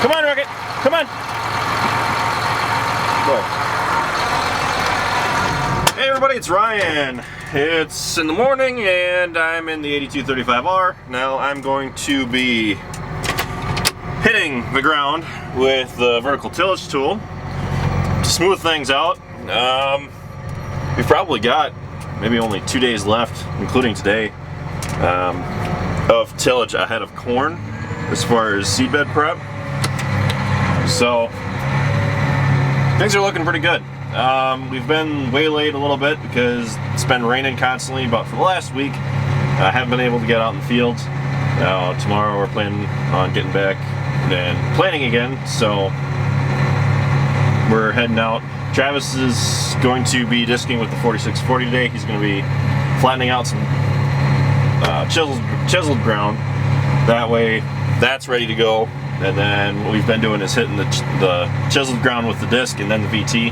Come on, Rocket. Come on. Go. Hey everybody, it's Ryan. It's in the morning and I'm in the 8235R. Now I'm going to be hitting the ground with the vertical tillage tool to smooth things out. We've probably got maybe only 2 days left, including today, of tillage ahead of corn as far as seedbed prep. So things are looking pretty good. We've been waylaid a little bit because it's been raining constantly, but for the last week I haven't been able to get out in the fields. Tomorrow we're planning on getting back and planting again, so we're heading out. Travis is going to be disking with the 4640 today. He's going to be flattening out some chiseled ground. That way that's ready to go. And then what we've been doing is hitting the chiseled ground with the disc and then the VT.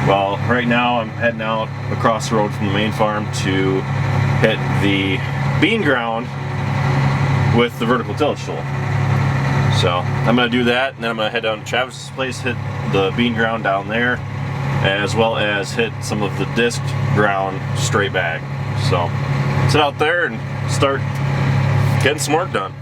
Well, right now I'm heading out across the road from the main farm to hit the bean ground with the vertical tillage tool. So I'm going to do that, and then I'm going to head down to Travis's place, hit the bean ground down there, as well as hit some of the disc ground straight back. So sit out there and start getting some work done.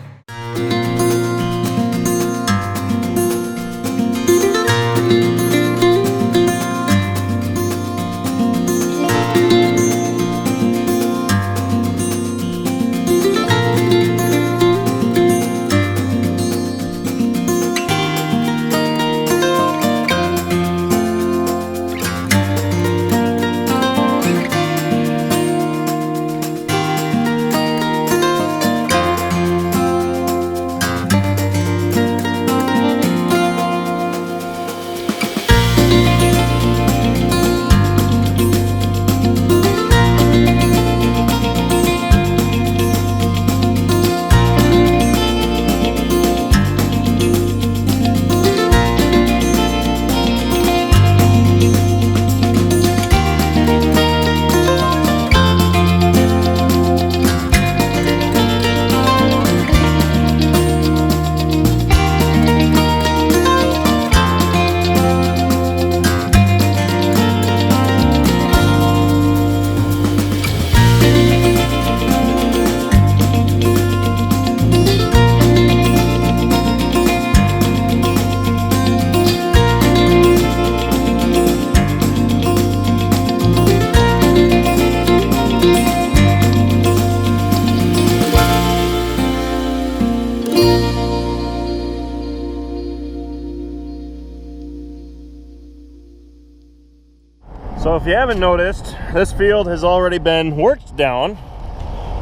So if you haven't noticed, this field has already been worked down,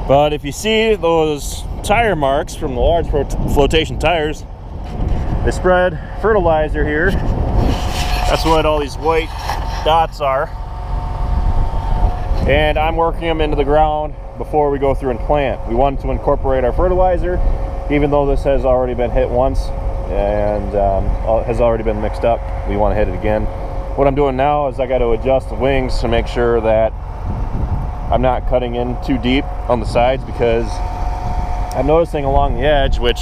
but if you see those tire marks from the large flotation tires, they spread fertilizer here. That's what all these white dots are. And I'm working them into the ground before we go through and plant. We wanted to incorporate our fertilizer, even though this has already been hit once and has already been mixed up. We want to hit it again. What I'm doing now is I got to adjust the wings to make sure that I'm not cutting in too deep on the sides, because I'm noticing along the edge, which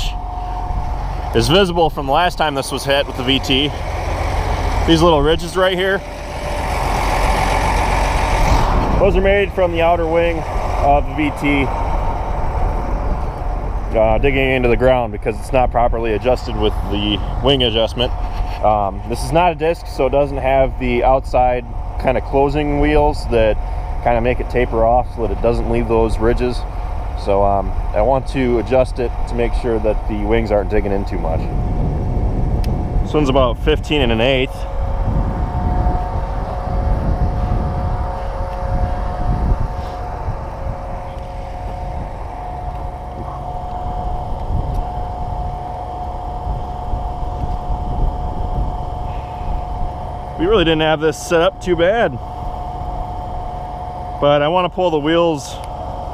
is visible from the last time this was hit with the VT, these little ridges right here, those are made from the outer wing of the VT digging into the ground because it's not properly adjusted with the wing adjustment. This is not a disc, so it doesn't have the outside kind of closing wheels that kind of make it taper off so that it doesn't leave those ridges. So I want to adjust it to make sure that the wings aren't digging in too much. This one's about 15 1/8. We really didn't have this set up too bad, but I want to pull the wheels,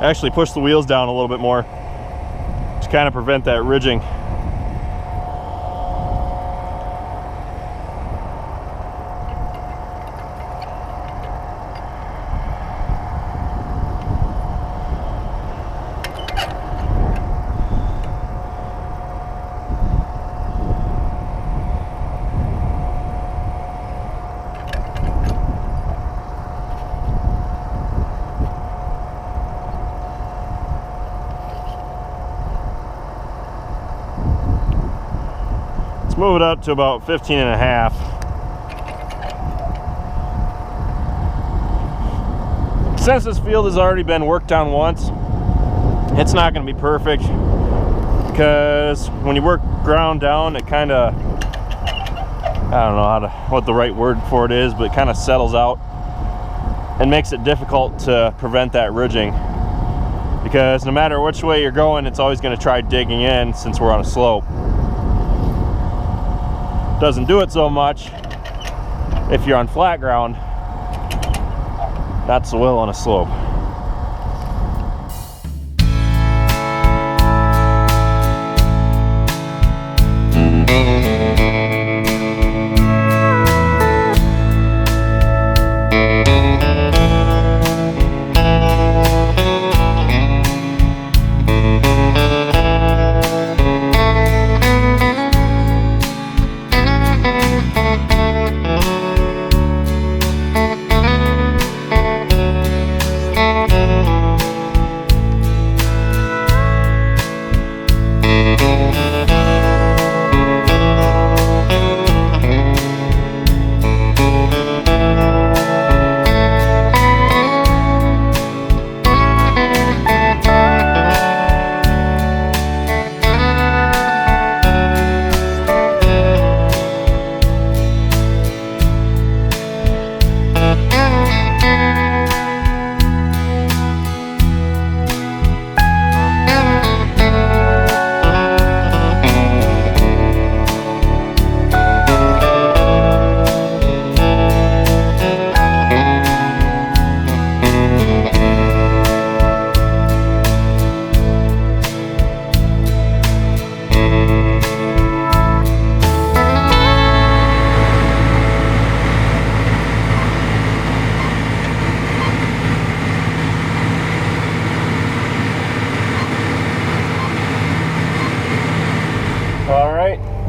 actually push the wheels down a little bit more to kind of prevent that ridging. move it up to about 15.5. Since this field has already been worked on once, it's not going to be perfect, because when you work ground down, it kind of, I don't know what the right word for it is, but it kind of settles out and makes it difficult to prevent that ridging, because no matter which way you're going, it's always going to try digging in since we're on a slope. Doesn't do it so much if you're on flat ground. Not so well on a slope.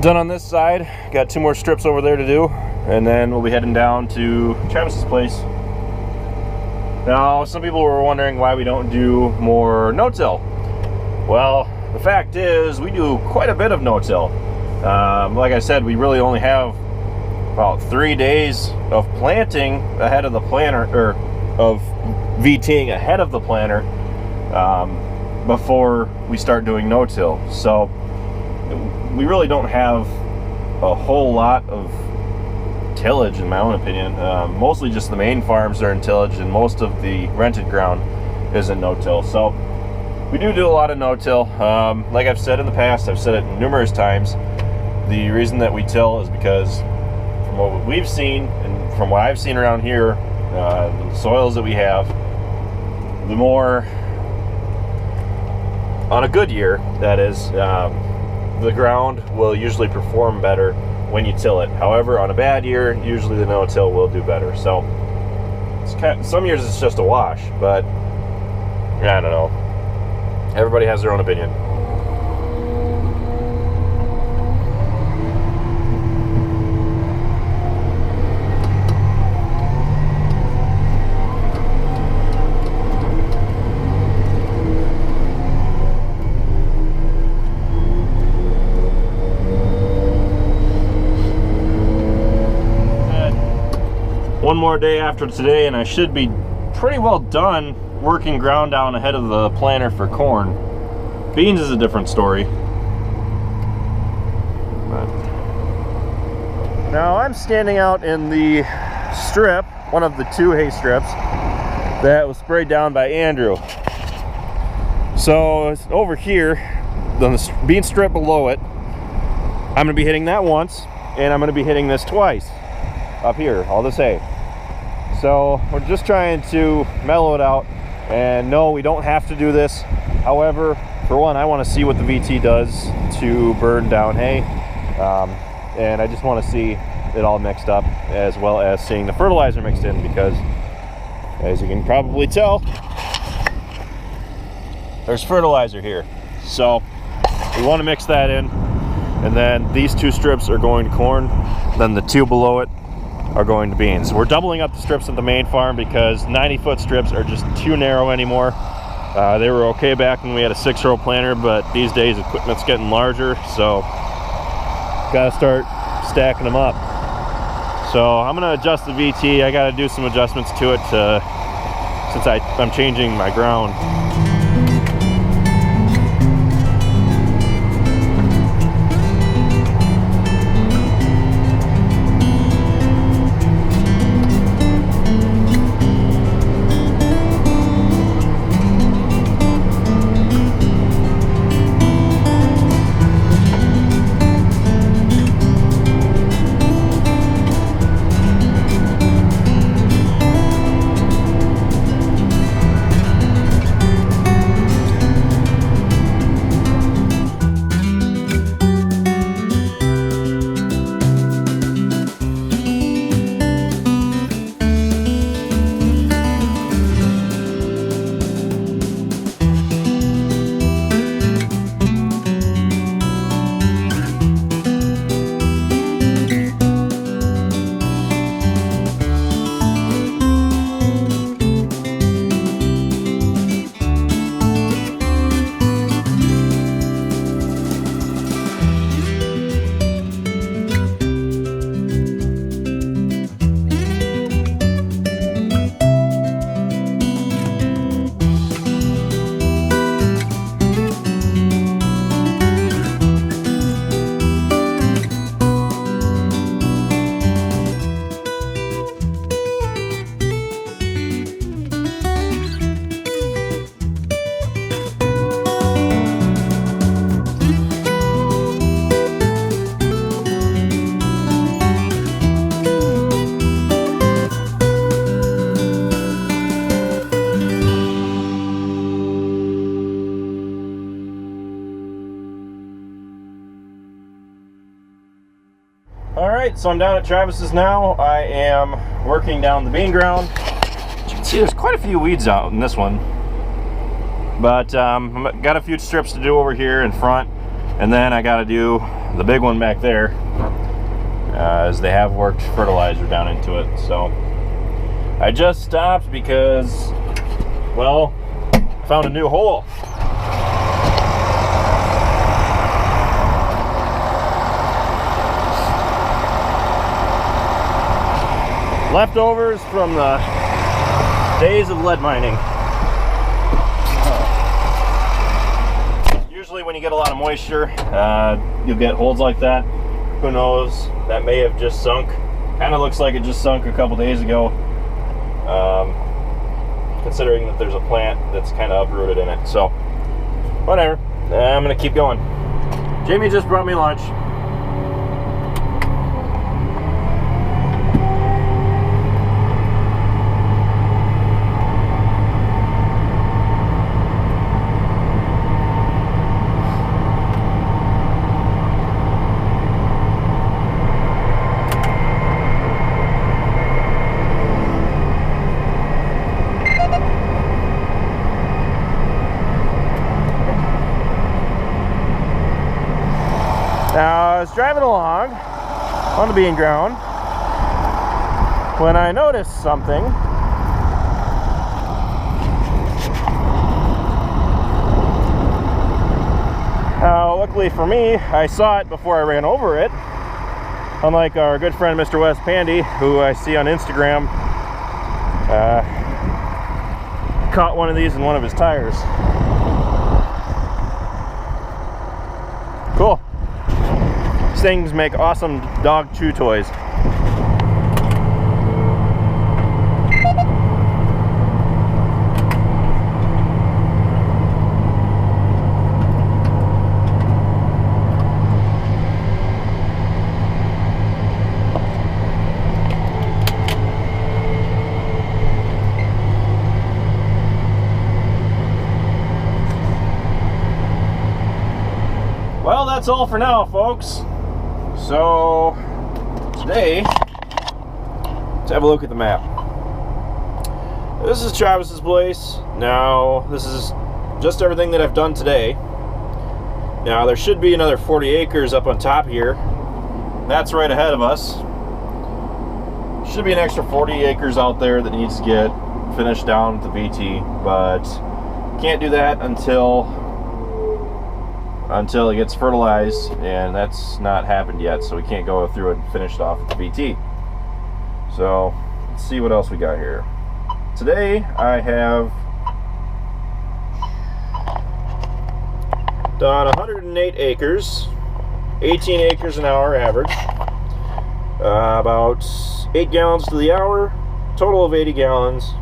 Done on this side. Got 2 more strips over there to do, and then we'll be heading down to Travis's place. Now, some people were wondering why we don't do more no-till. Well, the fact is we do quite a bit of no-till. Like I said, we really only have about 3 days of planting ahead of the planter, or of VTing ahead of the planter, before we start doing no-till. So we really don't have a whole lot of tillage, in my own opinion. Mostly just the main farms are in tillage, and most of the rented ground is in no-till. So we do a lot of no-till. Like I've said in the past, I've said it numerous times, the reason that we till is because from what we've seen and from what I've seen around here, the soils that we have, the more, on a good year that is, the ground will usually perform better when you till it. However, on a bad year, usually the no-till will do better. So it's some years it's just a wash, but I don't know. Everybody has their own opinion. One more day after today, and I should be pretty well done working ground down ahead of the planter for corn. Beans is a different story. But now I'm standing out in the strip, one of the 2 hay strips that was sprayed down by Andrew. So it's over here, the bean strip below it. I'm going to be hitting that once, and I'm going to be hitting this twice up here, all this hay. So we're just trying to mellow it out, and no, we don't have to do this. However, for one, I want to see what the VT does to burn down hay, and I just want to see it all mixed up, as well as seeing the fertilizer mixed in, because as you can probably tell, there's fertilizer here. So we want to mix that in, and then these 2 strips are going to corn, then the 2 below it are going to beans. We're doubling up the strips at the main farm because 90-foot strips are just too narrow anymore. They were okay back when we had a 6-row planter, but these days equipment's getting larger, so gotta start stacking them up. So I'm gonna adjust the VT. I gotta do some adjustments to it since I'm changing my ground. Alright, so I'm down at Travis's now. I am working down the bean ground. As you can see, there's quite a few weeds out in this one. But I've got a few strips to do over here in front. And then I got to do the big one back there. As they have worked fertilizer down into it. So I just stopped because, well, I found a new hole. Leftovers from the days of lead mining. Usually when you get a lot of moisture, you'll get holes like that. Who knows, that may have just sunk. Kind of looks like it just sunk a couple days ago. Considering that there's a plant that's kind of uprooted in it. So, whatever, I'm gonna keep going. Jamie just brought me lunch. Now, I was driving along on the bean ground when I noticed something. Now, luckily for me, I saw it before I ran over it. Unlike our good friend Mr. Wes Pandy, who I see on Instagram, caught one of these in one of his tires. Cool. These things make awesome dog chew toys. Well, that's all for now, folks. So today, let's have a look at the map. This is Travis's place. Now, this is just everything that I've done today. Now, there should be another 40 acres up on top here. That's right ahead of us. Should be an extra 40 acres out there that needs to get finished down with the VT, but can't do that until until it gets fertilized, and that's not happened yet, so we can't go through and finish it off with the VT. So let's see what else we got here. Today I have done 108 acres, 18 acres an hour average, about 8 gallons to the hour, total of 80 gallons,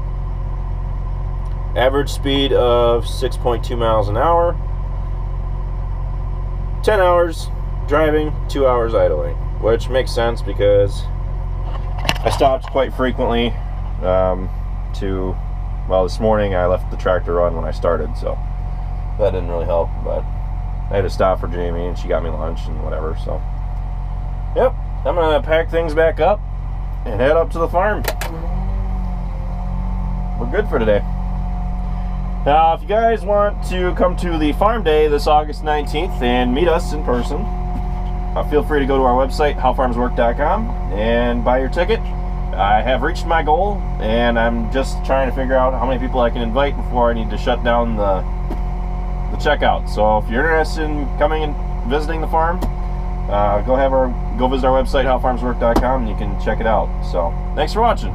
average speed of 6.2 miles an hour, 10 hours driving, 2 hours idling, which makes sense because I stopped quite frequently well, this morning I left the tractor run when I started, so that didn't really help, but I had to stop for Jamie and she got me lunch and whatever, so yep, I'm gonna pack things back up and head up to the farm. We're good for today. Now, if you guys want to come to the farm day this August 19th and meet us in person, feel free to go to our website, howfarmswork.com, and buy your ticket. I have reached my goal, and I'm just trying to figure out how many people I can invite before I need to shut down the checkout. So if you're interested in coming and visiting the farm, go visit our website, howfarmswork.com, and you can check it out. So thanks for watching.